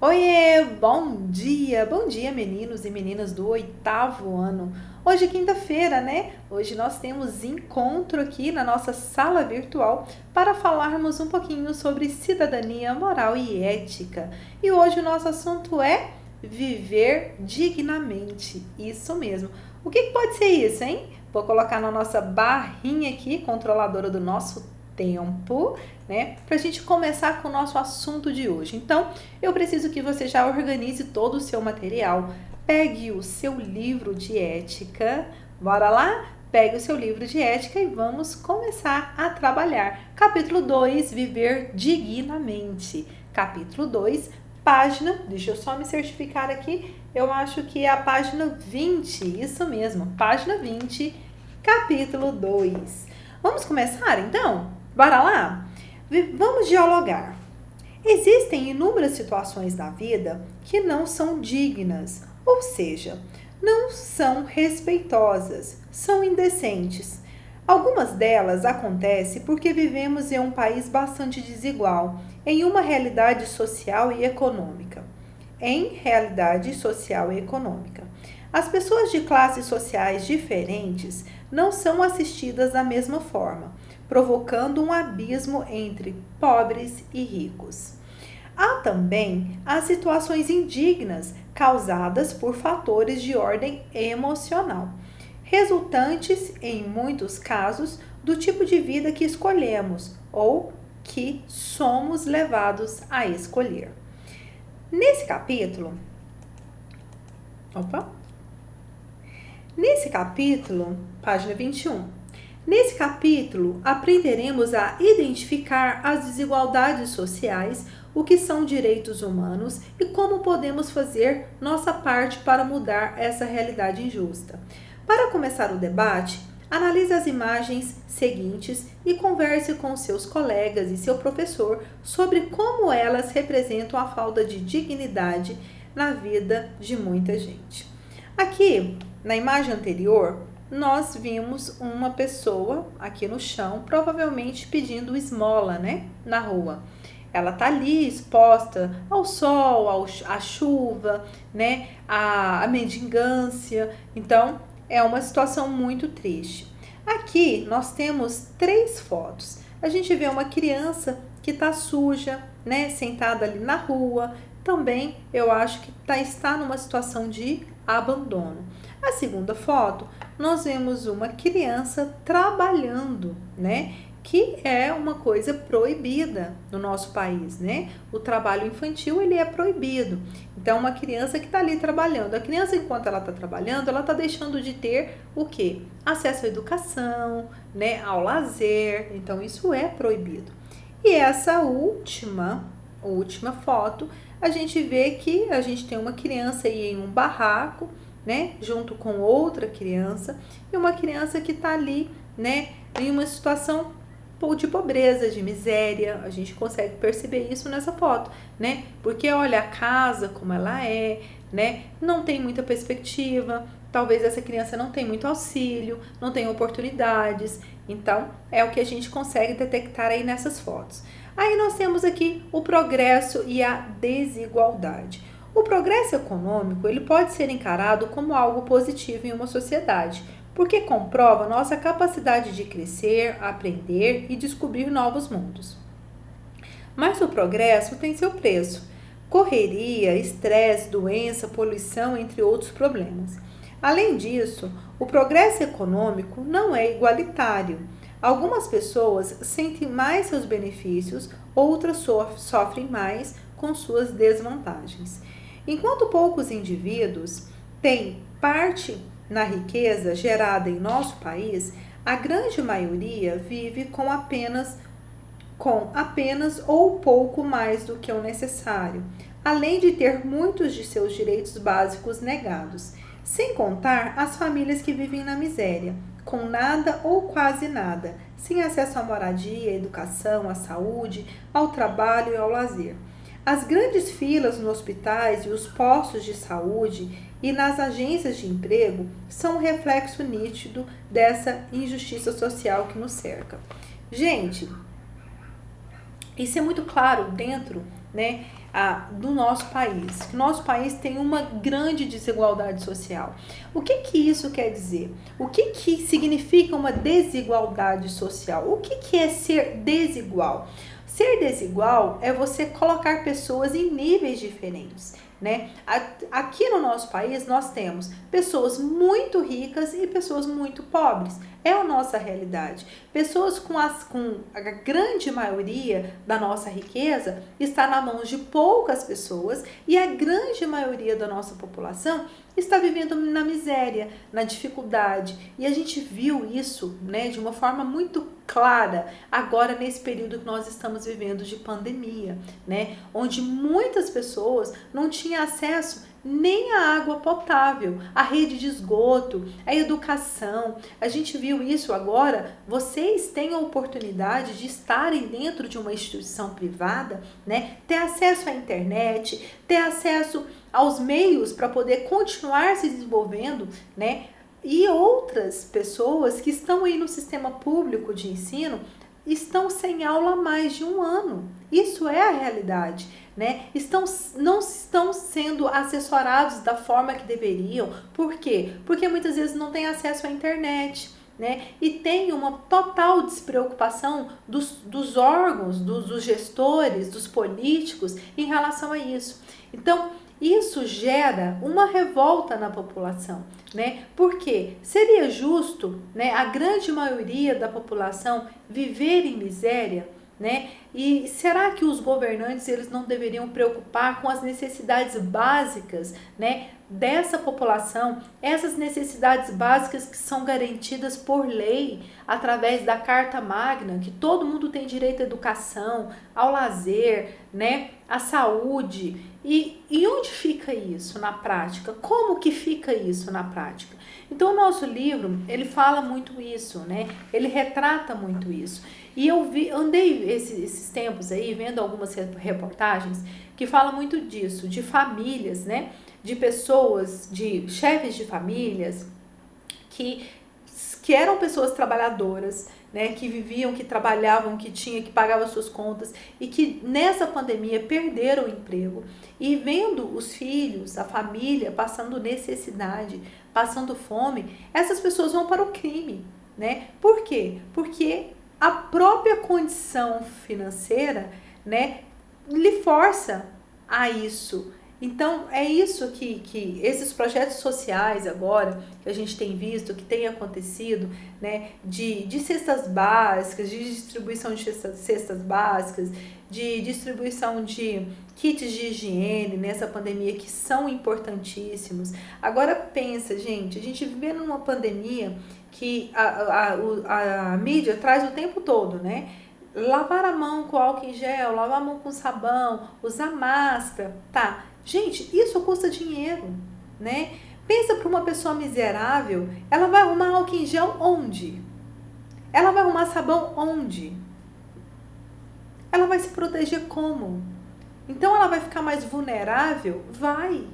Oiê, bom dia meninos e meninas do oitavo ano. Hoje é quinta-feira, né? Hoje nós temos encontro aqui na nossa sala virtual para falarmos um pouquinho sobre cidadania, moral e ética. E hoje o nosso assunto é viver dignamente. Isso mesmo. O que pode ser isso, hein? Vou colocar na nossa barrinha aqui, controladora do nosso tempo, né? Para a gente começar com o nosso assunto de hoje. Então, eu preciso que você já organize todo o seu material. Pegue o seu livro de ética. Bora lá? Pegue o seu livro de ética e vamos começar a trabalhar. Capítulo 2, Viver dignamente. Capítulo 2, página, deixa eu só me certificar aqui, eu acho que é a página 20, isso mesmo, página 20, capítulo 2. Vamos começar então? Bora lá? Vamos dialogar. Existem inúmeras situações na vida que não são dignas, ou seja, não são respeitosas, são indecentes. Algumas delas acontecem porque vivemos em um país bastante desigual, em uma realidade social e econômica. As pessoas de classes sociais diferentes não são assistidas da mesma forma, provocando um abismo entre pobres e ricos. Há também as situações indignas causadas por fatores de ordem emocional, resultantes, em muitos casos, do tipo de vida que escolhemos ou que somos levados a escolher. Nesse capítulo, página 21. Nesse capítulo, aprenderemos a identificar as desigualdades sociais, o que são direitos humanos e como podemos fazer nossa parte para mudar essa realidade injusta. Para começar o debate, analise as imagens seguintes e converse com seus colegas e seu professor sobre como elas representam a falta de dignidade na vida de muita gente. Aqui, na imagem anterior, nós vimos uma pessoa aqui no chão, provavelmente pedindo esmola, né, na rua. Ela tá ali exposta ao sol, à chuva, né, à mendigância. Então, é uma situação muito triste. Aqui nós temos 3 fotos. A gente vê uma criança que tá suja, né, sentada ali na rua. Também eu acho que está numa situação de abandono. A segunda foto, nós vemos uma criança trabalhando, né? Que é uma coisa proibida no nosso país, né? O trabalho infantil, ele é proibido. Então, uma criança que está ali trabalhando. A criança, enquanto ela está trabalhando, ela está deixando de ter o quê? Acesso à educação, né? Ao lazer. Então, isso é proibido. E essa última foto, a gente vê que a gente tem uma criança aí em um barraco, né, junto com outra criança, e uma criança que está ali, né, em uma situação de pobreza, de miséria. A gente consegue perceber isso nessa foto, né, porque olha a casa como ela é, né, não tem muita perspectiva, talvez essa criança não tenha muito auxílio, não tenha oportunidades. Então, é o que a gente consegue detectar aí nessas fotos. Aí nós temos aqui o progresso e a desigualdade. O progresso econômico, ele pode ser encarado como algo positivo em uma sociedade, porque comprova nossa capacidade de crescer, aprender e descobrir novos mundos. Mas o progresso tem seu preço: correria, estresse, doença, poluição, entre outros problemas. Além disso, o progresso econômico não é igualitário. Algumas pessoas sentem mais seus benefícios, outras sofrem mais com suas desvantagens. Enquanto poucos indivíduos têm parte na riqueza gerada em nosso país, a grande maioria vive com apenas ou pouco mais do que o necessário, além de ter muitos de seus direitos básicos negados, sem contar as famílias que vivem na miséria, com nada ou quase nada, sem acesso à moradia, à educação, à saúde, ao trabalho e ao lazer. As grandes filas nos hospitais e os postos de saúde e nas agências de emprego são um reflexo nítido dessa injustiça social que nos cerca. Gente, isso é muito claro dentro, né, do nosso país. Que o nosso país tem uma grande desigualdade social. O que isso quer dizer? O que significa uma desigualdade social? O que é ser desigual? Ser desigual é você colocar pessoas em níveis diferentes, né? Aqui no nosso país nós temos pessoas muito ricas e pessoas muito pobres. É a nossa realidade. Pessoas com a grande maioria da nossa riqueza está na mão de poucas pessoas e a grande maioria da nossa população está vivendo na miséria, na dificuldade. E a gente viu isso, né, de uma forma muito clara agora nesse período que nós estamos vivendo de pandemia, né, onde muitas pessoas não tinham acesso nem a água potável, a rede de esgoto, a educação. A gente viu isso agora. Vocês têm a oportunidade de estarem dentro de uma instituição privada, né? Ter acesso à internet, ter acesso aos meios para poder continuar se desenvolvendo, né? E outras pessoas que estão aí no sistema público de ensino estão sem aula há mais de um ano. Isso é a realidade, né? Não estão sendo assessorados da forma que deveriam. Por quê? Porque muitas vezes não têm acesso à internet, né? E tem uma total despreocupação dos órgãos, dos gestores, dos políticos em relação a isso. Então, isso gera uma revolta na população, né? Porque seria justo, né, a grande maioria da população viver em miséria, né? E será que os governantes eles não deveriam preocupar com as necessidades básicas, né, dessa população, essas necessidades básicas que são garantidas por lei através da Carta Magna, que todo mundo tem direito à educação, ao lazer, né, à saúde. E onde fica isso na prática? Como que fica isso na prática? Então o nosso livro, ele fala muito isso, né? Ele retrata muito isso. E eu andei esses tempos aí vendo algumas reportagens que falam muito disso, de famílias, né? De pessoas, de chefes de famílias que eram pessoas trabalhadoras, né, que viviam, que trabalhavam, que pagavam suas contas e que nessa pandemia perderam o emprego e vendo os filhos, a família passando necessidade, passando fome, essas pessoas vão para o crime, né? Por quê? Porque a própria condição financeira, né, lhe força a isso. Então, é isso que esses projetos sociais agora, que a gente tem visto, que tem acontecido, né, de cestas básicas, de distribuição de cestas básicas, de distribuição de kits de higiene nessa pandemia, que são importantíssimos. Agora, pensa, gente, a gente vive numa pandemia que a mídia traz o tempo todo, né? Lavar a mão com álcool em gel, lavar a mão com sabão, usar máscara, tá? Gente, isso custa dinheiro, né? Pensa para uma pessoa miserável, ela vai arrumar álcool em gel onde? Ela vai arrumar sabão onde? Ela vai se proteger como? Então ela vai ficar mais vulnerável? Vai,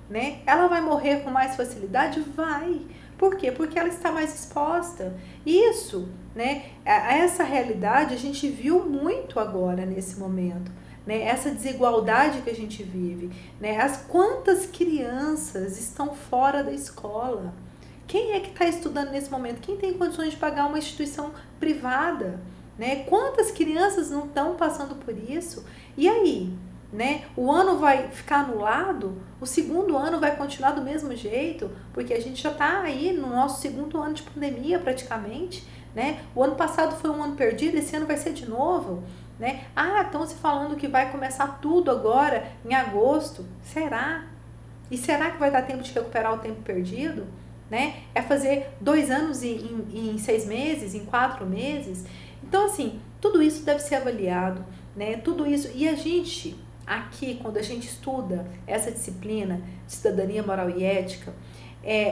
né? Ela vai morrer com mais facilidade? Vai. Por quê? Porque ela está mais exposta. Isso, né? Essa realidade a gente viu muito agora nesse momento, né? Essa desigualdade que a gente vive, né? Quantas crianças estão fora da escola? Quem é que está estudando nesse momento? Quem tem condições de pagar uma instituição privada, né? Quantas crianças não estão passando por isso? E aí? Né? O ano vai ficar anulado, o segundo ano vai continuar do mesmo jeito, porque a gente já está aí no nosso segundo ano de pandemia praticamente, né? O ano passado foi um ano perdido, esse ano vai ser de novo, né? Estão se falando que vai começar tudo agora em agosto, será? E será que vai dar tempo de recuperar o tempo perdido? Né? É fazer 2 anos em 6 meses, em 4 meses? Então, assim, tudo isso deve ser avaliado, né? Tudo isso, e a gente... Aqui, quando a gente estuda essa disciplina de cidadania moral e ética,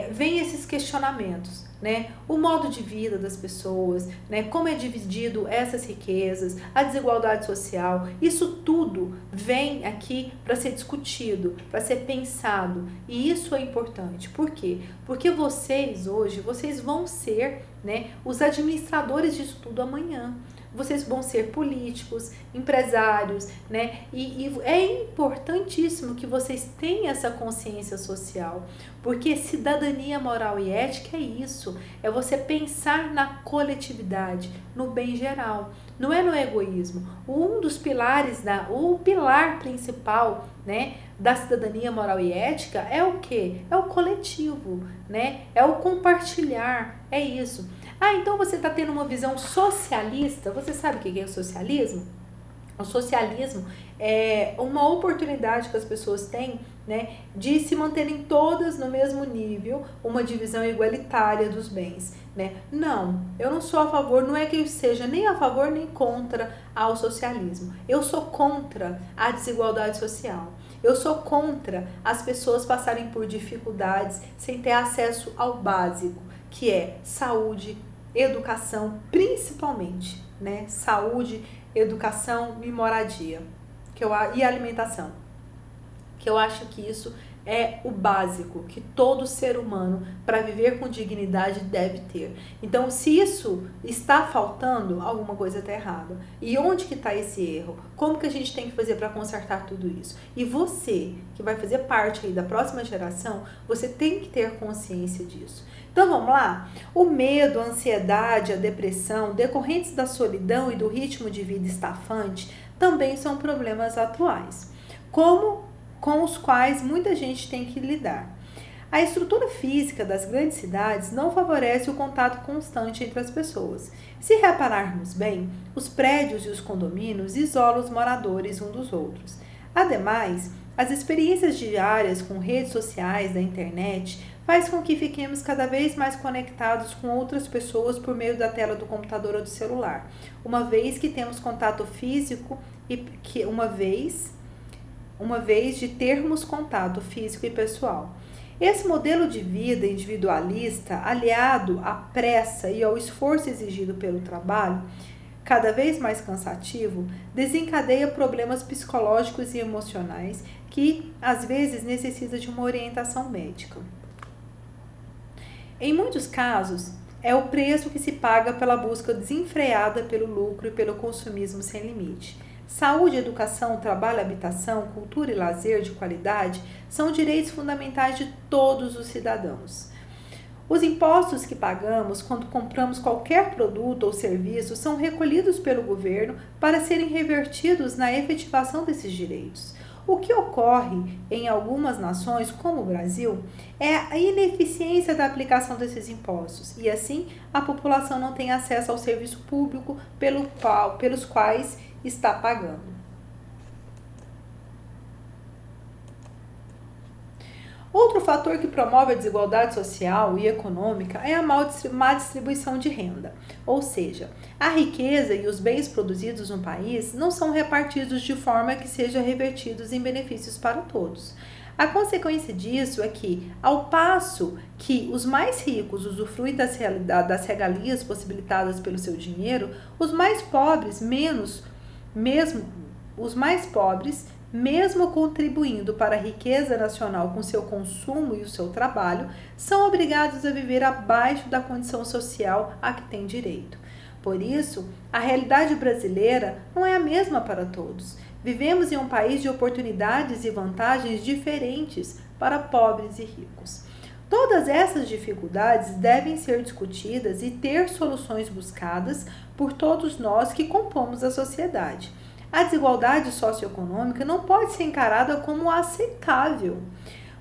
vem esses questionamentos, né? O modo de vida das pessoas, né? Como é dividido essas riquezas, a desigualdade social, isso tudo vem aqui para ser discutido, para ser pensado, e isso é importante. Por quê? Porque vocês hoje, vocês vão ser, né, os administradores disso tudo amanhã. vocês vão ser políticos, empresários, né? E é importantíssimo que vocês tenham essa consciência social, porque cidadania moral e ética é isso, é você pensar na coletividade, no bem geral, não é no egoísmo. Um dos pilares, o pilar principal, né, da cidadania moral e ética é o quê? É o coletivo, né? É o compartilhar, é isso. Ah, então você está tendo uma visão socialista? Você sabe o que é o socialismo? O socialismo é uma oportunidade que as pessoas têm, né, de se manterem todas no mesmo nível, uma divisão igualitária dos bens, né? Não, eu não sou a favor, não é que eu seja nem a favor nem contra ao socialismo. Eu sou contra a desigualdade social. Eu sou contra as pessoas passarem por dificuldades sem ter acesso ao básico, que é saúde, educação, principalmente, né? Saúde, educação e moradia, e alimentação, que eu acho que isso é o básico que todo ser humano, para viver com dignidade, deve ter. Então, se isso está faltando, alguma coisa está errada. E onde que está esse erro? Como que a gente tem que fazer para consertar tudo isso? E você, que vai fazer parte aí da próxima geração, você tem que ter consciência disso. Então vamos lá? O medo, a ansiedade, a depressão, decorrentes da solidão e do ritmo de vida estafante, também são problemas atuais, com os quais muita gente tem que lidar. A estrutura física das grandes cidades não favorece o contato constante entre as pessoas. Se repararmos bem, os prédios e os condomínios isolam os moradores uns dos outros. Ademais, as experiências diárias com redes sociais da internet faz com que fiquemos cada vez mais conectados com outras pessoas por meio da tela do computador ou do celular, uma vez que temos contato físico uma vez de termos contato físico e pessoal. Esse modelo de vida individualista, aliado à pressa e ao esforço exigido pelo trabalho, cada vez mais cansativo, desencadeia problemas psicológicos e emocionais que, às vezes, necessitam de uma orientação médica. Em muitos casos, é o preço que se paga pela busca desenfreada pelo lucro e pelo consumismo sem limite. Saúde, educação, trabalho, habitação, cultura e lazer de qualidade são direitos fundamentais de todos os cidadãos. Os impostos que pagamos quando compramos qualquer produto ou serviço são recolhidos pelo governo para serem revertidos na efetivação desses direitos. O que ocorre em algumas nações, como o Brasil, é a ineficiência da aplicação desses impostos e, assim, a população não tem acesso ao serviço público pelos quais está pagando. Outro fator que promove a desigualdade social e econômica é a má distribuição de renda, ou seja, a riqueza e os bens produzidos no país não são repartidos de forma que sejam revertidos em benefícios para todos. A consequência disso é que, ao passo que os mais ricos usufruem das regalias possibilitadas pelo seu dinheiro, os mais pobres, mesmo contribuindo para a riqueza nacional com seu consumo e o seu trabalho, são obrigados a viver abaixo da condição social a que têm direito. Por isso, a realidade brasileira não é a mesma para todos. Vivemos em um país de oportunidades e vantagens diferentes para pobres e ricos. Todas essas dificuldades devem ser discutidas e ter soluções buscadas por todos nós que compomos a sociedade. A desigualdade socioeconômica não pode ser encarada como aceitável.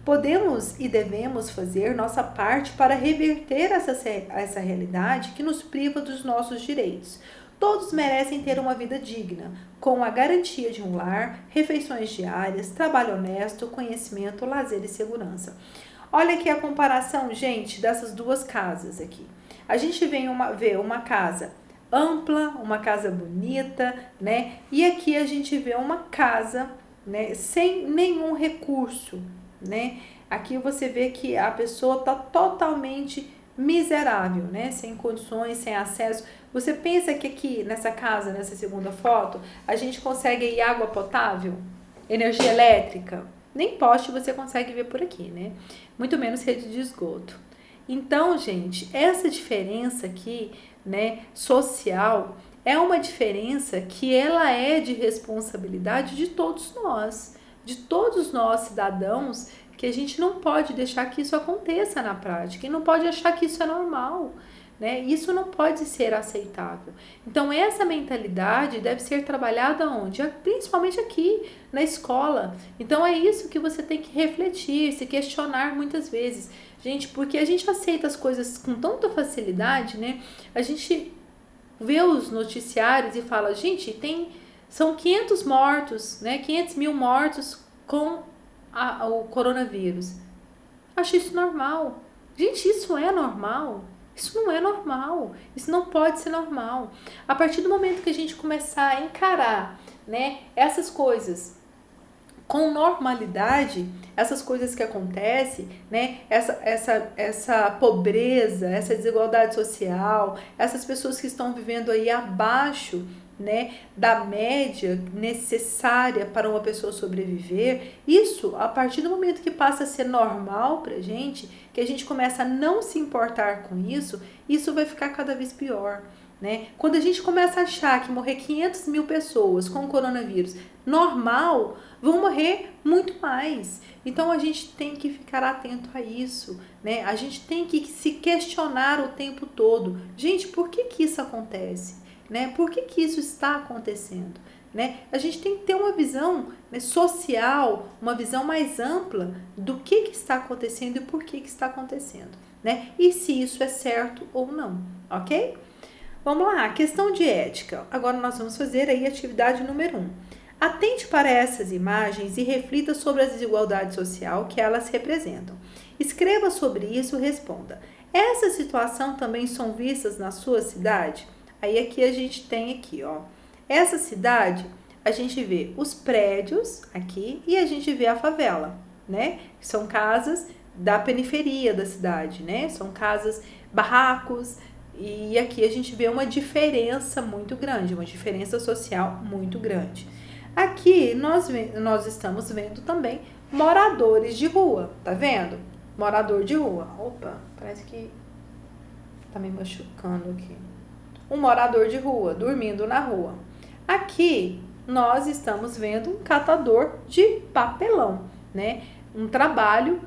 Podemos e devemos fazer nossa parte para reverter essa realidade que nos priva dos nossos direitos. Todos merecem ter uma vida digna, com a garantia de um lar, refeições diárias, trabalho honesto, conhecimento, lazer e segurança. Olha aqui a comparação, gente, dessas duas casas aqui. A gente vê uma casa ampla, uma casa bonita, né? E aqui a gente vê uma casa, né, sem nenhum recurso, né? Aqui você vê que a pessoa está totalmente miserável, né? Sem condições, sem acesso. Você pensa que aqui nessa casa, nessa segunda foto, a gente consegue aí água potável, energia elétrica? Nem poste você consegue ver por aqui, né? Muito menos rede de esgoto. Então, gente, essa diferença aqui, né, social, é uma diferença que ela é de responsabilidade de todos nós cidadãos, que a gente não pode deixar que isso aconteça na prática e não pode achar que isso é normal, né? Isso não pode ser aceitável. Então, essa mentalidade deve ser trabalhada onde? Principalmente aqui, na escola. Então, é isso que você tem que refletir, se questionar muitas vezes. Gente, porque a gente aceita as coisas com tanta facilidade, né? A gente vê os noticiários e fala, gente, são 500 mortos, né? 500 mil mortos com o coronavírus. Acho isso normal. Gente, isso é normal? Isso não é normal. Isso não pode ser normal. A partir do momento que a gente começar a encarar, né, essas coisas com normalidade, essas coisas que acontecem, né, essa pobreza, essa desigualdade social, essas pessoas que estão vivendo aí abaixo, né, da média necessária para uma pessoa sobreviver, isso, a partir do momento que passa a ser normal pra gente, que a gente começa a não se importar com isso vai ficar cada vez pior, né? Quando a gente começa a achar que morrer 500 mil pessoas com o coronavírus normal, vão morrer muito mais. Então a gente tem que ficar atento a isso, né? A gente tem que se questionar o tempo todo. Gente, por que isso acontece? Né? Por que isso está acontecendo? Né? A gente tem que ter uma visão, né, social, uma visão mais ampla do que está acontecendo e por que está acontecendo, né? E se isso é certo ou não, ok? Vamos lá, questão de ética. Agora nós vamos fazer aí a atividade número 1. Atente para essas imagens e reflita sobre a desigualdade social que elas representam. Escreva sobre isso e responda. Essa situação também são vistas na sua cidade? Aí aqui a gente tem aqui, ó. Essa cidade, a gente vê os prédios aqui e a gente vê a favela, né? São casas da periferia da cidade, né? São casas, barracos, e aqui a gente vê uma diferença muito grande, uma diferença social muito grande. Aqui nós estamos vendo também moradores de rua, tá vendo? Morador de rua. Opa, parece que tá me machucando aqui. Um morador de rua, dormindo na rua. Aqui nós estamos vendo um catador de papelão, né? Um trabalho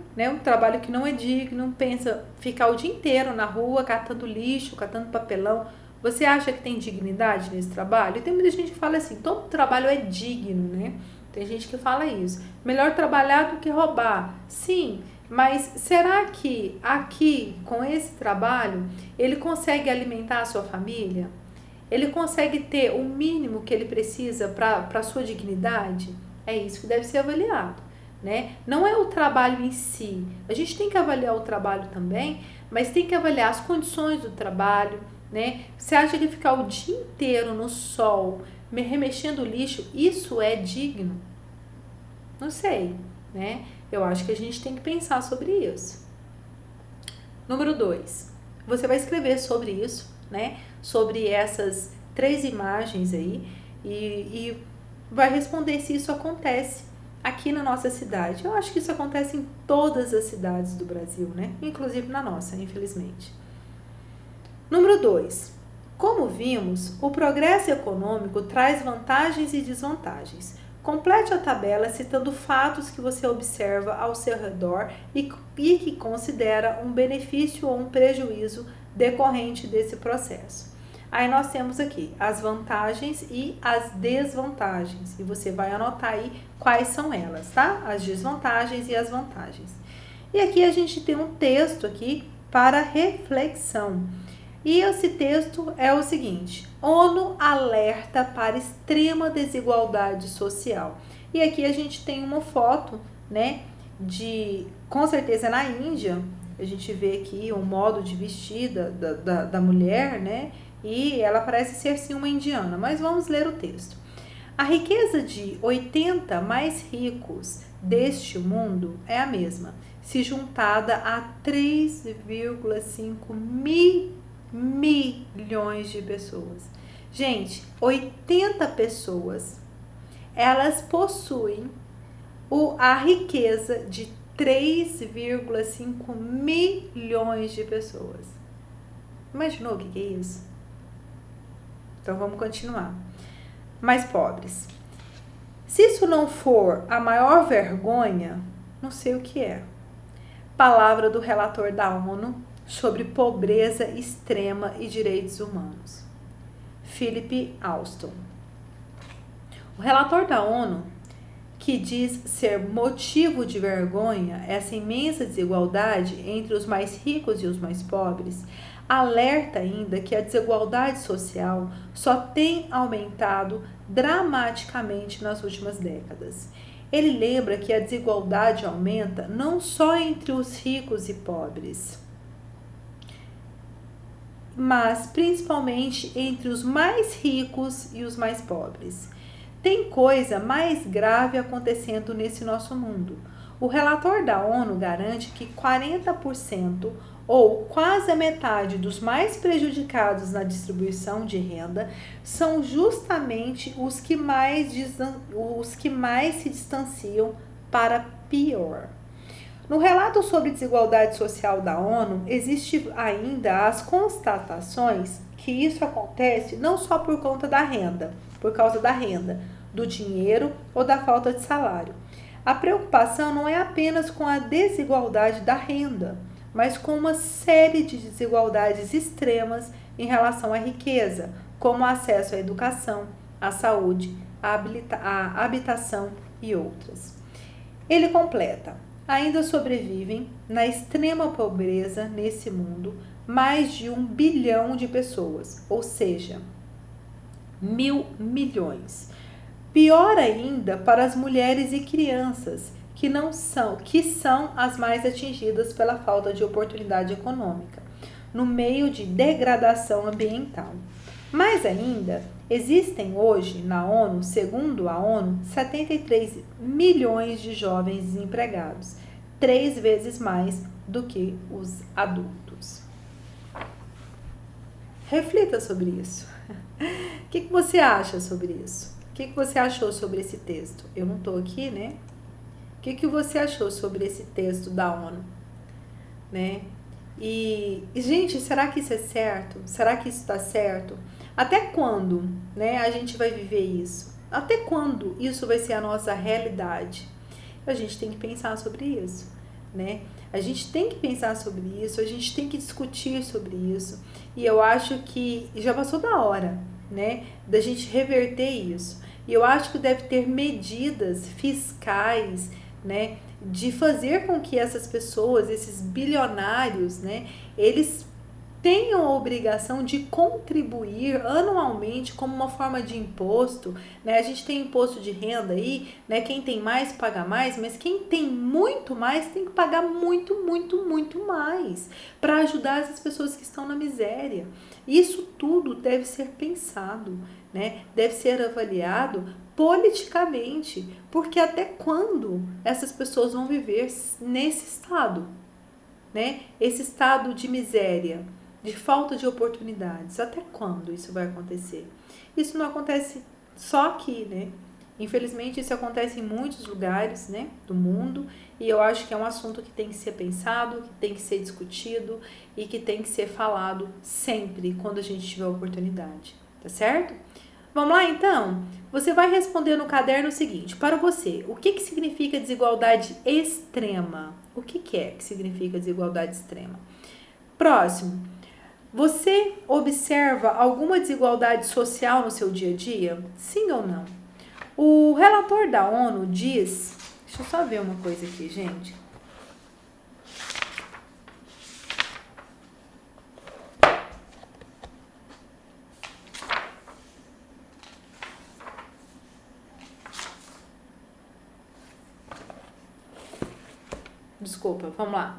que não é digno, pensa ficar o dia inteiro na rua catando lixo, catando papelão. Você acha que tem dignidade nesse trabalho? E tem muita gente que fala assim, todo trabalho é digno, né? Tem gente que fala isso. Melhor trabalhar do que roubar. Sim, mas será que aqui, com esse trabalho, ele consegue alimentar a sua família? Ele consegue ter o mínimo que ele precisa para a sua dignidade? É isso que deve ser avaliado, né? Não é o trabalho em si. A gente tem que avaliar o trabalho também, mas tem que avaliar as condições do trabalho, né? Você acha que ficar o dia inteiro no sol, remexendo o lixo, isso é digno? Não sei, né? Eu acho que a gente tem que pensar sobre isso. Número 2. Você vai escrever sobre isso, né? Sobre essas 3 imagens aí e vai responder se isso acontece aqui na nossa cidade. Eu acho que isso acontece em todas as cidades do Brasil, né? Inclusive na nossa, infelizmente. Número 2. Como vimos, o progresso econômico traz vantagens e desvantagens. Complete a tabela citando fatos que você observa ao seu redor e que considera um benefício ou um prejuízo decorrente desse processo. Aí nós temos aqui as vantagens e as desvantagens. E você vai anotar aí quais são elas, tá? As desvantagens e as vantagens. E aqui a gente tem um texto aqui para reflexão. E esse texto é o seguinte: ONU alerta para extrema desigualdade social. E aqui a gente tem uma foto, né, com certeza na Índia. A gente vê aqui o modo de vestir da mulher, né, e ela parece ser sim uma indiana. Mas vamos ler o texto. A riqueza de 80 mais ricos deste mundo é a mesma, se juntada a 3,5 milhões de pessoas. Gente, 80 pessoas, elas possuem a riqueza de 3,5 milhões de pessoas. Imaginou o que é isso? Então, vamos continuar. Mais pobres. Se isso não for a maior vergonha, não sei o que é. Palavra do relator da ONU sobre pobreza extrema e direitos humanos. Philip Alston. O relator da ONU, que diz ser motivo de vergonha essa imensa desigualdade entre os mais ricos e os mais pobres, alerta ainda que a desigualdade social só tem aumentado dramaticamente nas últimas décadas. Ele lembra que a desigualdade aumenta não só entre os ricos e pobres, mas principalmente entre os mais ricos e os mais pobres. Tem coisa mais grave acontecendo nesse nosso mundo. O relator da ONU garante que 40% ou quase a metade dos mais prejudicados na distribuição de renda são justamente os que mais se distanciam para pior. No relato sobre desigualdade social da ONU, existe ainda as constatações que isso acontece não só por causa da renda, do dinheiro ou da falta de salário. A preocupação não é apenas com a desigualdade da renda, mas com uma série de desigualdades extremas em relação à riqueza, como o acesso à educação, à saúde, à habitação e outras. Ele completa: ainda sobrevivem na extrema pobreza nesse mundo mais de 1 bilhão de pessoas, ou seja, 1.000 milhões. Pior ainda para as mulheres e crianças, que são as mais atingidas pela falta de oportunidade econômica, no meio de degradação ambiental. Mais ainda, existem hoje na ONU, segundo a ONU, 73 milhões de jovens desempregados, 3 vezes mais do que os adultos. Reflita sobre isso. O que você acha sobre isso? O que você achou sobre esse texto? Eu não estou aqui, né? O que você achou sobre esse texto da ONU? Né? E, gente, será que isso é certo? Será que isso está certo? Até quando, né, a gente vai viver isso? Até quando isso vai ser a nossa realidade? A gente tem que pensar sobre isso, né? A gente tem que pensar sobre isso, a gente tem que discutir sobre isso. E eu acho que já passou da hora, né, da gente reverter isso. E eu acho que deve ter medidas fiscais, né, de fazer com que essas pessoas, esses bilionários, né, eles tenham a obrigação de contribuir anualmente como uma forma de imposto, né? A gente tem imposto de renda aí, né? Quem tem mais paga mais, mas quem tem muito mais tem que pagar muito, muito, muito mais para ajudar essas pessoas que estão na miséria. Isso tudo deve ser pensado, né? Deve ser avaliado politicamente, porque até quando essas pessoas vão viver nesse estado, né? Esse estado de miséria, de falta de oportunidades. Até quando isso vai acontecer? Isso não acontece só aqui, né? Infelizmente, isso acontece em muitos lugares, né, do mundo, e eu acho que é um assunto que tem que ser pensado, que tem que ser discutido e que tem que ser falado sempre quando a gente tiver oportunidade, tá certo? Vamos lá, então? Você vai responder no caderno o seguinte: para você, o que significa desigualdade extrema? O que é que significa desigualdade extrema? Próximo. Você observa alguma desigualdade social no seu dia a dia? Sim ou não? O relator da ONU diz... Deixa eu só ver uma coisa aqui, gente. Desculpa, vamos lá.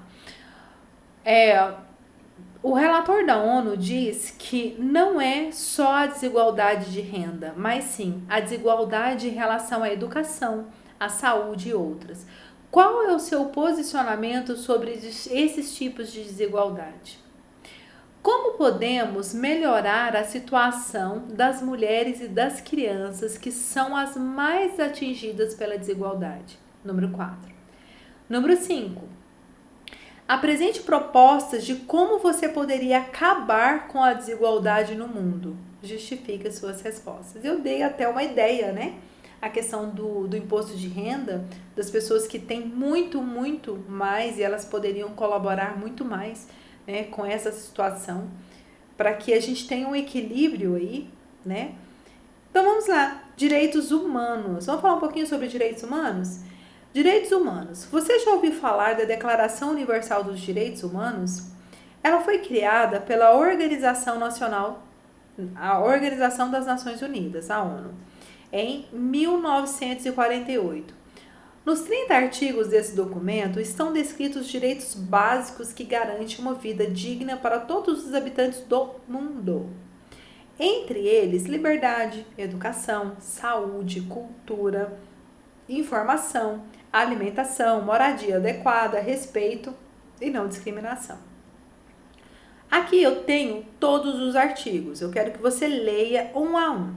O relator da ONU diz que não é só a desigualdade de renda, mas sim a desigualdade em relação à educação, à saúde e outras. Qual é o seu posicionamento sobre esses tipos de desigualdade? Como podemos melhorar a situação das mulheres e das crianças que são as mais atingidas pela desigualdade? Número 4. Número 5. Apresente propostas de como você poderia acabar com a desigualdade no mundo. Justifique as suas respostas. Eu dei até uma ideia, né? A questão do imposto de renda, das pessoas que têm muito, muito mais e elas poderiam colaborar muito mais, né, com essa situação, para que a gente tenha um equilíbrio aí, né? Então vamos lá, direitos humanos. Vamos falar um pouquinho sobre direitos humanos? Direitos humanos. Você já ouviu falar da Declaração Universal dos Direitos Humanos? Ela foi criada pela Organização Nacional, a Organização das Nações Unidas, a ONU, em 1948. Nos 30 artigos desse documento estão descritos os direitos básicos que garantem uma vida digna para todos os habitantes do mundo. Entre eles, liberdade, educação, saúde, cultura, informação, alimentação, moradia adequada, respeito e não discriminação. Aqui eu tenho todos os artigos. Eu quero que você leia um a um.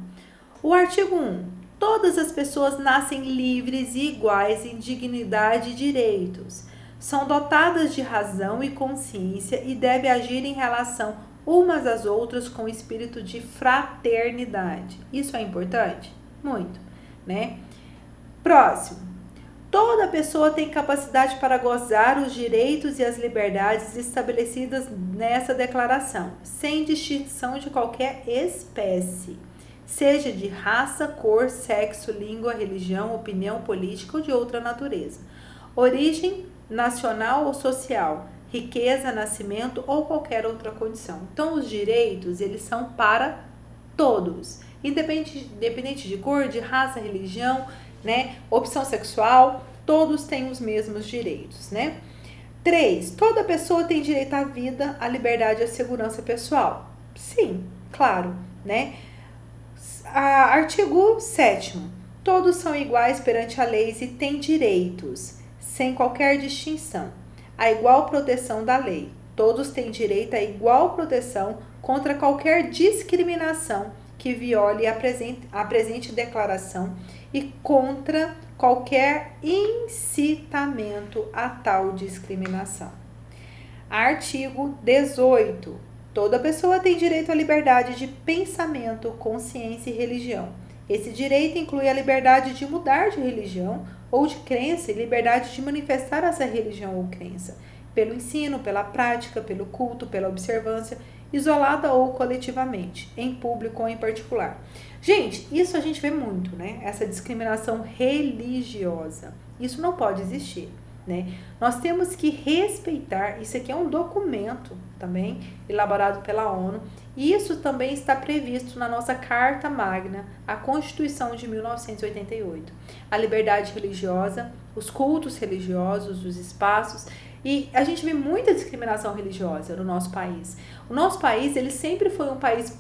O artigo 1. Todas as pessoas nascem livres e iguais em dignidade e direitos. São dotadas de razão e consciência e devem agir em relação umas às outras com espírito de fraternidade. Isso é importante? Muito, né? Próximo. Toda pessoa tem capacidade para gozar os direitos e as liberdades estabelecidas nessa declaração, sem distinção de qualquer espécie, seja de raça, cor, sexo, língua, religião, opinião política ou de outra natureza, origem nacional ou social, riqueza, nascimento ou qualquer outra condição. Então, os direitos, eles são para todos, independente de cor, de raça, religião, né, opção sexual, todos têm os mesmos direitos, né? 3. Toda pessoa tem direito à vida, à liberdade e à segurança pessoal. Sim, claro, né? Artigo 7º. Todos são iguais perante a lei e têm direitos, sem qualquer distinção. A igual proteção da lei. Todos têm direito à igual proteção contra qualquer discriminação que viole a presente declaração e contra qualquer incitamento a tal discriminação. Artigo 18. Toda pessoa tem direito à liberdade de pensamento, consciência e religião. Esse direito inclui a liberdade de mudar de religião ou de crença e liberdade de manifestar essa religião ou crença, pelo ensino, pela prática, pelo culto, pela observância, isolada ou coletivamente, em público ou em particular. Gente, isso a gente vê muito, né? Essa discriminação religiosa. Isso não pode existir, né? Nós temos que respeitar, isso aqui é um documento também elaborado pela ONU, e isso também está previsto na nossa Carta Magna, a Constituição de 1988. A liberdade religiosa, os cultos religiosos, os espaços, e a gente vê muita discriminação religiosa no nosso país. O nosso país, ele sempre foi um país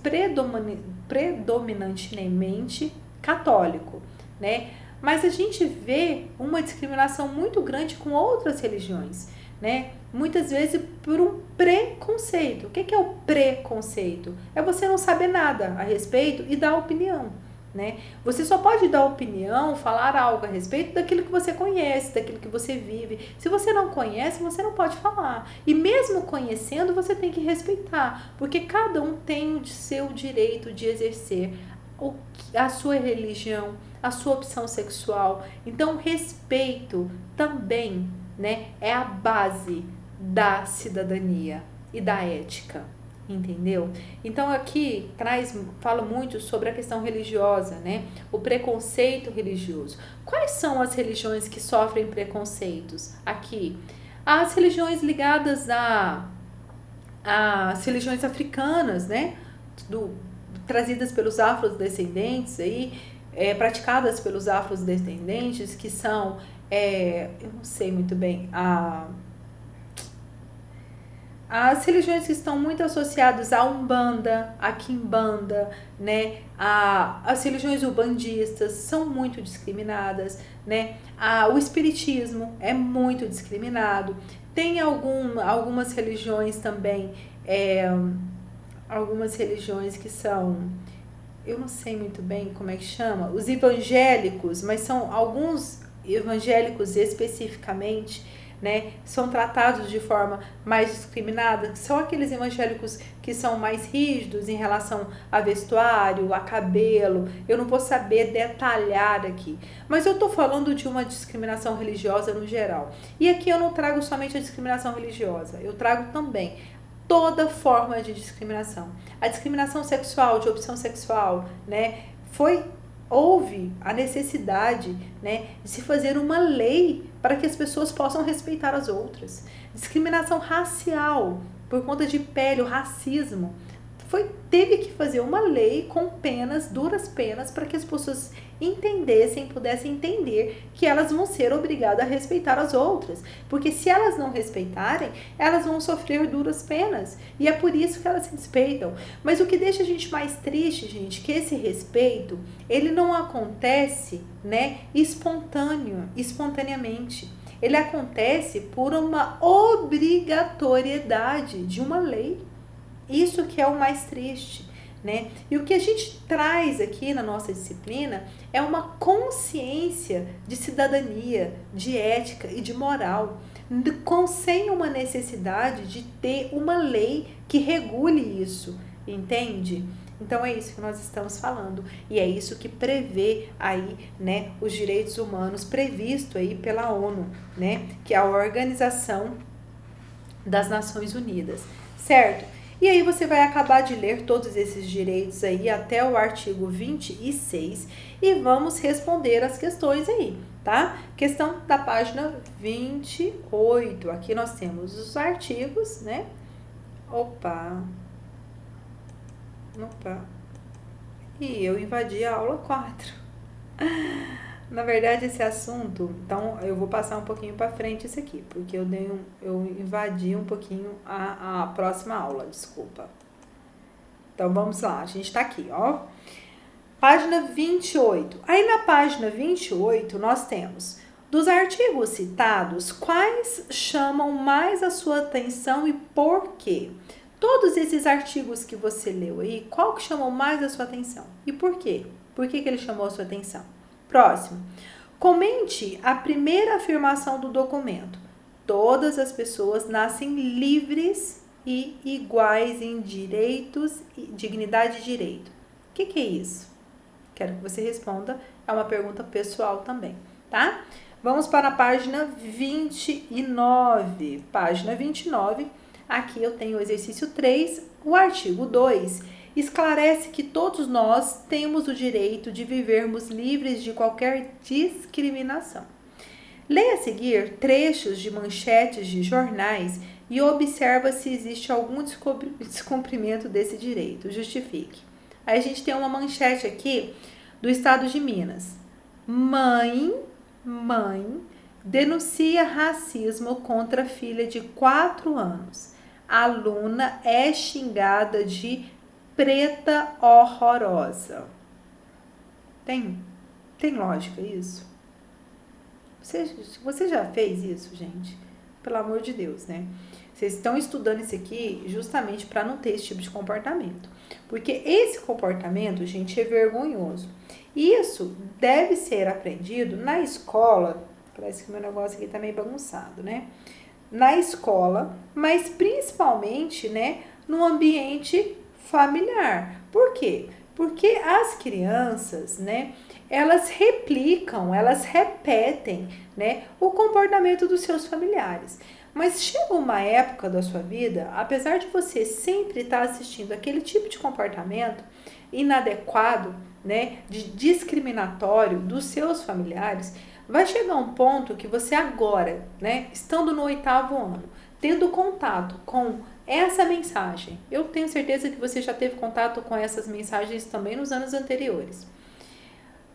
predominantemente católico, né? Mas a gente vê uma discriminação muito grande com outras religiões, né? Muitas vezes por um preconceito. O que é o preconceito? É você não saber nada a respeito e dar opinião, né? Você só pode dar opinião, falar algo a respeito daquilo que você conhece, daquilo que você vive. Se você não conhece, você não pode falar. E mesmo conhecendo, você tem que respeitar, porque cada um tem o seu direito de exercer a sua religião, a sua opção sexual. Então, respeito também, né, é a base da cidadania e da ética. Entendeu? Então aqui fala muito sobre a questão religiosa, né? O preconceito religioso. Quais são as religiões que sofrem preconceitos? Aqui, as religiões ligadas às religiões africanas, né? Trazidas pelos afrodescendentes aí, praticadas pelos afrodescendentes, que são, eu não sei muito bem, as religiões que estão muito associadas à Umbanda, à Quimbanda, né? As religiões umbandistas são muito discriminadas, né? O espiritismo é muito discriminado. Tem algumas religiões também, algumas religiões que são, eu não sei muito bem como é que chama, os evangélicos, mas são alguns evangélicos especificamente, né, são tratados de forma mais discriminada, são aqueles evangélicos que são mais rígidos em relação a vestuário, a cabelo. Eu não vou saber detalhar aqui, mas eu estou falando de uma discriminação religiosa no geral. E aqui eu não trago somente a discriminação religiosa, eu trago também toda forma de discriminação. A discriminação sexual, de opção sexual, né, houve a necessidade, né, de se fazer uma lei para que as pessoas possam respeitar as outras. Discriminação racial, por conta de pele, o racismo, teve que fazer uma lei com penas, duras penas, para que as pessoas pudessem entender que elas vão ser obrigadas a respeitar as outras. Porque se elas não respeitarem, elas vão sofrer duras penas. E é por isso que elas se respeitam. Mas o que deixa a gente mais triste, gente, que esse respeito, ele não acontece, né, espontaneamente. Ele acontece por uma obrigatoriedade de uma lei. Isso que é o mais triste, né? E o que a gente traz aqui na nossa disciplina é uma consciência de cidadania, de ética e de moral, sem uma necessidade de ter uma lei que regule isso, entende? Então é isso que nós estamos falando e é isso que prevê aí, né, os direitos humanos previsto aí pela ONU, né, que é a Organização das Nações Unidas, certo? E aí você vai acabar de ler todos esses direitos aí até o artigo 26 e vamos responder as questões aí, tá? Questão da página 28. Aqui nós temos os artigos, né? Opa. E eu invadi a aula 4. Na verdade, esse assunto, então eu vou passar um pouquinho para frente isso aqui, porque eu invadi um pouquinho a próxima aula, desculpa. Então vamos lá, a gente tá aqui, ó. Página 28. Aí na página 28 nós temos, dos artigos citados, quais chamam mais a sua atenção e por quê? Todos esses artigos que você leu aí, qual que chamou mais a sua atenção? E por quê? Por que ele chamou a sua atenção? Próximo. Comente a primeira afirmação do documento. Todas as pessoas nascem livres e iguais em direitos, dignidade e direito. O que é isso? Quero que você responda. É uma pergunta pessoal também, tá? Vamos para a página 29. Página 29. Aqui eu tenho o exercício 3, o artigo 2. Esclarece que todos nós temos o direito de vivermos livres de qualquer discriminação. Leia a seguir trechos de manchetes de jornais e observa se existe algum descumprimento desse direito. Justifique. Aí a gente tem uma manchete aqui do estado de Minas. Mãe denuncia racismo contra filha de 4 anos. Aluna é xingada de preta horrorosa. Tem lógica isso? Você já fez isso, gente? Pelo amor de Deus, né? Vocês estão estudando isso aqui justamente para não ter esse tipo de comportamento. Porque esse comportamento, gente, é vergonhoso. Isso deve ser aprendido na escola. Parece que meu negócio aqui tá meio bagunçado, né? Na escola, mas principalmente, né, no ambiente familiar. Por quê? Porque as crianças, né, elas replicam, elas repetem, né, o comportamento dos seus familiares. Mas chega uma época da sua vida, apesar de você sempre estar assistindo aquele tipo de comportamento inadequado, né, de discriminatório dos seus familiares, vai chegar um ponto que você agora, né, estando no 8º ano, tendo contato com essa mensagem, eu tenho certeza que você já teve contato com essas mensagens também nos anos anteriores.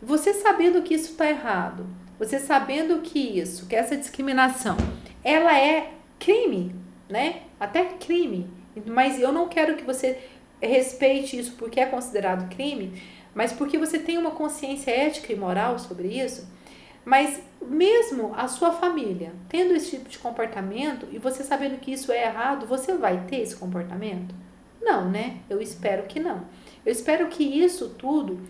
Você sabendo que isso está errado, você sabendo que essa discriminação, ela é crime, né? Até crime. Mas eu não quero que você respeite isso porque é considerado crime, mas porque você tem uma consciência ética e moral sobre isso. Mas mesmo a sua família tendo esse tipo de comportamento e você sabendo que isso é errado, você vai ter esse comportamento? Não, né? Eu espero que não. Eu espero que isso tudo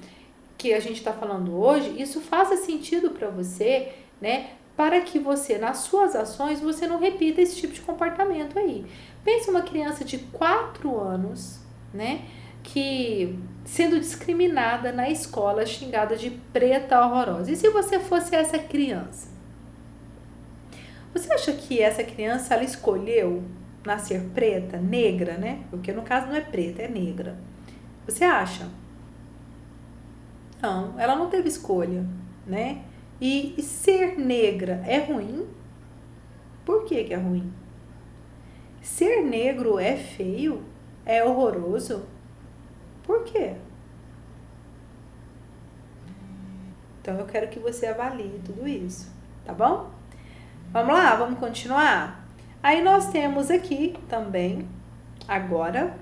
que a gente está falando hoje, isso faça sentido para você, né? para que você, nas suas ações, você não repita esse tipo de comportamento aí. Pense uma criança de 4 anos, né, que sendo discriminada na escola, xingada de preta horrorosa. E se você fosse essa criança? Você acha que essa criança, ela escolheu nascer preta, negra, né? Porque no caso não é preta, é negra. Você acha? Não, ela não teve escolha, né? E ser negra é ruim? Por que é ruim? Ser negro é feio? É horroroso? Por quê? Então eu quero que você avalie tudo isso, tá bom? Vamos lá, vamos continuar? Aí nós temos aqui também, agora,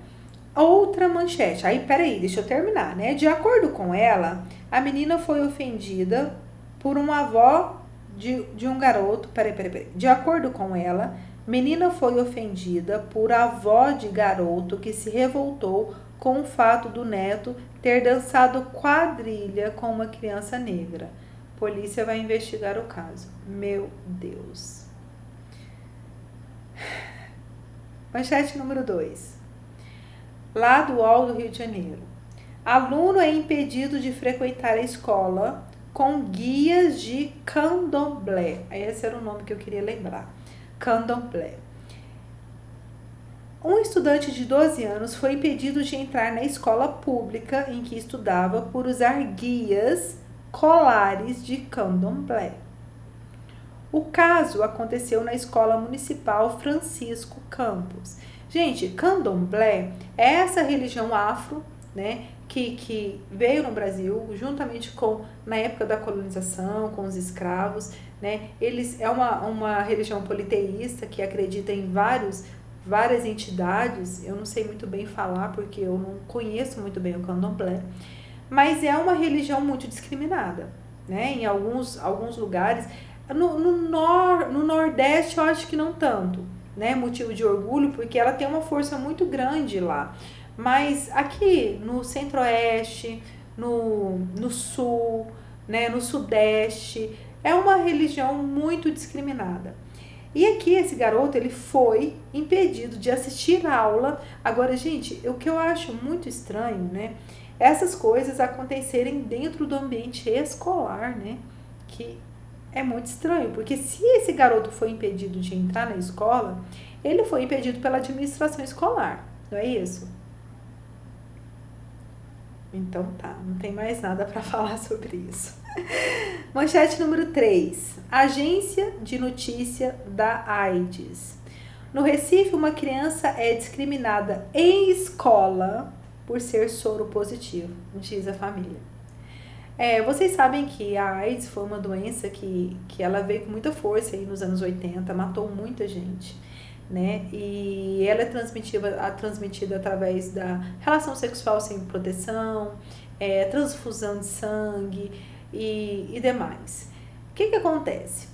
outra manchete. Aí, peraí, deixa eu terminar, né? De acordo com ela, a menina foi ofendida por uma avó de um garoto. Peraí. De acordo com ela, menina foi ofendida por avó de garoto que se revoltou com o fato do neto ter dançado quadrilha com uma criança negra. Polícia vai investigar o caso. Meu Deus. Manchete número 2. Lá do UOL do Rio de Janeiro. Aluno é impedido de frequentar a escola com guias de candomblé. Esse era o nome que eu queria lembrar. Candomblé. Um estudante de 12 anos foi impedido de entrar na escola pública em que estudava por usar guias colares de candomblé. O caso aconteceu na Escola Municipal Francisco Campos. Gente, candomblé é essa religião afro, né, que veio no Brasil juntamente com, na época da colonização, com os escravos, né, eles é uma religião politeísta que acredita em várias entidades. Eu não sei muito bem falar porque eu não conheço muito bem o candomblé, mas é uma religião muito discriminada, né, em alguns lugares. No Nordeste eu acho que não tanto, né, motivo de orgulho, porque ela tem uma força muito grande lá. Mas aqui no Centro-Oeste, no Sul, né, no Sudeste, é uma religião muito discriminada. E aqui esse garoto, ele foi impedido de assistir a aula. Agora, gente, o que eu acho muito estranho, né, essas coisas acontecerem dentro do ambiente escolar, né, que é muito estranho, porque se esse garoto foi impedido de entrar na escola, ele foi impedido pela administração escolar, não é isso? Então tá, não tem mais nada para falar sobre isso. Manchete número 3. Agência de notícia da AIDS. No Recife, uma criança é discriminada em escola por ser soro positivo, diz a família. Vocês sabem que a AIDS foi uma doença que ela veio com muita força aí nos anos 80, matou muita gente, né? E ela é transmitida através da relação sexual sem proteção, transfusão de sangue e demais. O que acontece?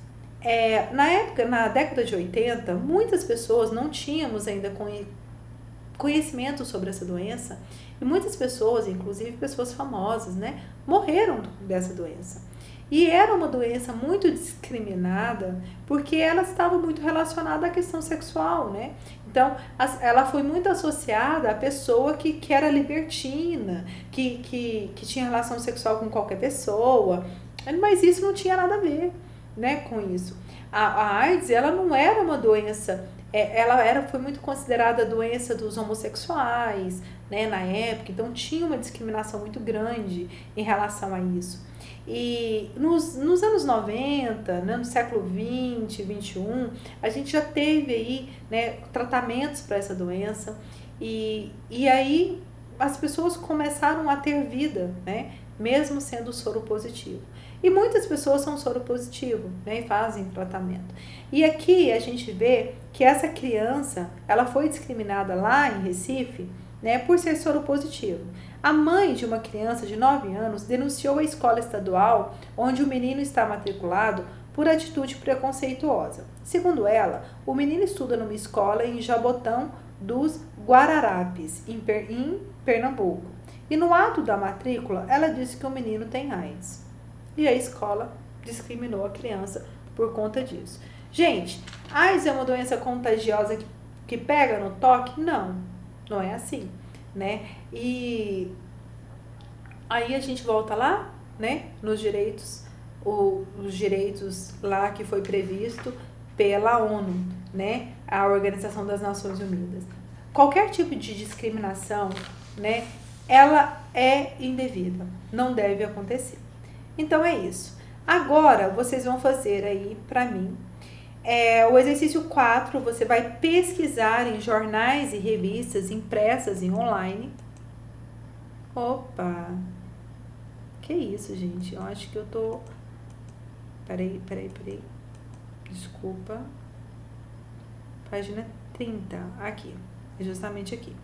Na década de 80, muitas pessoas não tínhamos ainda conhecimento sobre essa doença, e muitas pessoas, inclusive pessoas famosas, né, morreram dessa doença. E era uma doença muito discriminada porque ela estava muito relacionada à questão sexual, né? Então, ela foi muito associada à pessoa que era libertina, que tinha relação sexual com qualquer pessoa, mas isso não tinha nada a ver, né, com isso. A AIDS, ela não era uma doença, foi muito considerada a doença dos homossexuais, né, na época, então tinha uma discriminação muito grande em relação a isso. E nos anos 90, né, no século 20, 21, a gente já teve aí, né, tratamentos para essa doença, e aí as pessoas começaram a ter vida, né, mesmo sendo soro positivo. E muitas pessoas são soro positivo, né, e fazem tratamento. E aqui a gente vê que essa criança, ela foi discriminada lá em Recife, né, por ser soro positivo. A mãe de uma criança de 9 anos denunciou a escola estadual onde o menino está matriculado por atitude preconceituosa. Segundo ela, o menino estuda numa escola em Jabotão dos Guararapes, em Pernambuco. E no ato da matrícula, ela disse que o menino tem AIDS. E a escola discriminou a criança por conta disso. Gente, AIDS é uma doença contagiosa que pega no toque? Não, não é assim, né? E aí a gente volta lá, né, nos direitos, os direitos lá que foi previsto pela ONU, né, a Organização das Nações Unidas. Qualquer tipo de discriminação, né, ela é indevida, não deve acontecer. Então é isso. Agora vocês vão fazer aí para mim o exercício 4, você vai pesquisar em jornais e revistas impressas e online. Opa! Que isso, gente? Eu acho que eu tô... Peraí. Desculpa. Página 30. Aqui. Justamente aqui.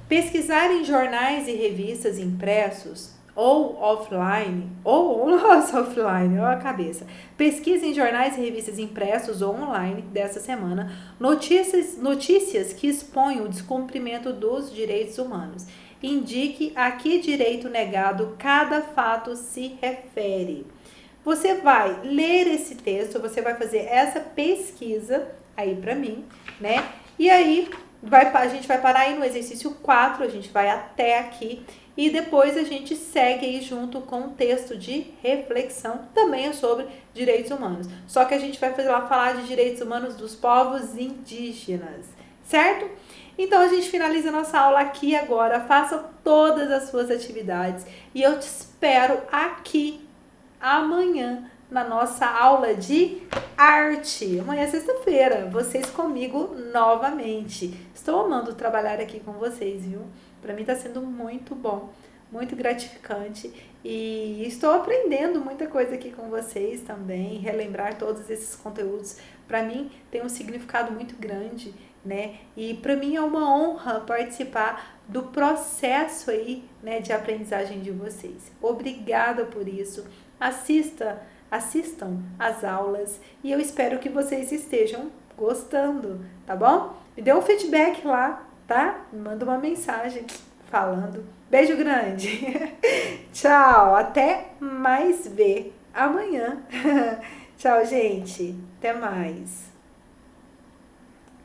Pesquisar em jornais e revistas impressos ou offline, offline, olha a cabeça. Pesquisa em jornais e revistas impressos ou online dessa semana notícias que expõem o descumprimento dos direitos humanos. Indique a que direito negado cada fato se refere. Você vai ler esse texto, você vai fazer essa pesquisa aí para mim, né? E aí a gente vai parar aí no exercício 4, a gente vai até aqui e depois a gente segue aí junto com um texto de reflexão, também é sobre direitos humanos. Só que a gente vai falar de direitos humanos dos povos indígenas, certo? Então a gente finaliza nossa aula aqui agora, faça todas as suas atividades e eu te espero aqui amanhã na nossa aula de arte. Amanhã é sexta-feira, vocês comigo novamente. Estou amando trabalhar aqui com vocês, viu? Para mim está sendo muito bom, muito gratificante e estou aprendendo muita coisa aqui com vocês também. Relembrar todos esses conteúdos para mim tem um significado muito grande, né? E para mim é uma honra participar do processo aí, né, de aprendizagem de vocês. Obrigada por isso. Assistam às aulas e eu espero que vocês estejam gostando, tá bom? Me dê um feedback lá, tá? Me manda uma mensagem falando. Beijo grande. Tchau, até mais ver amanhã. Tchau, gente. Até mais.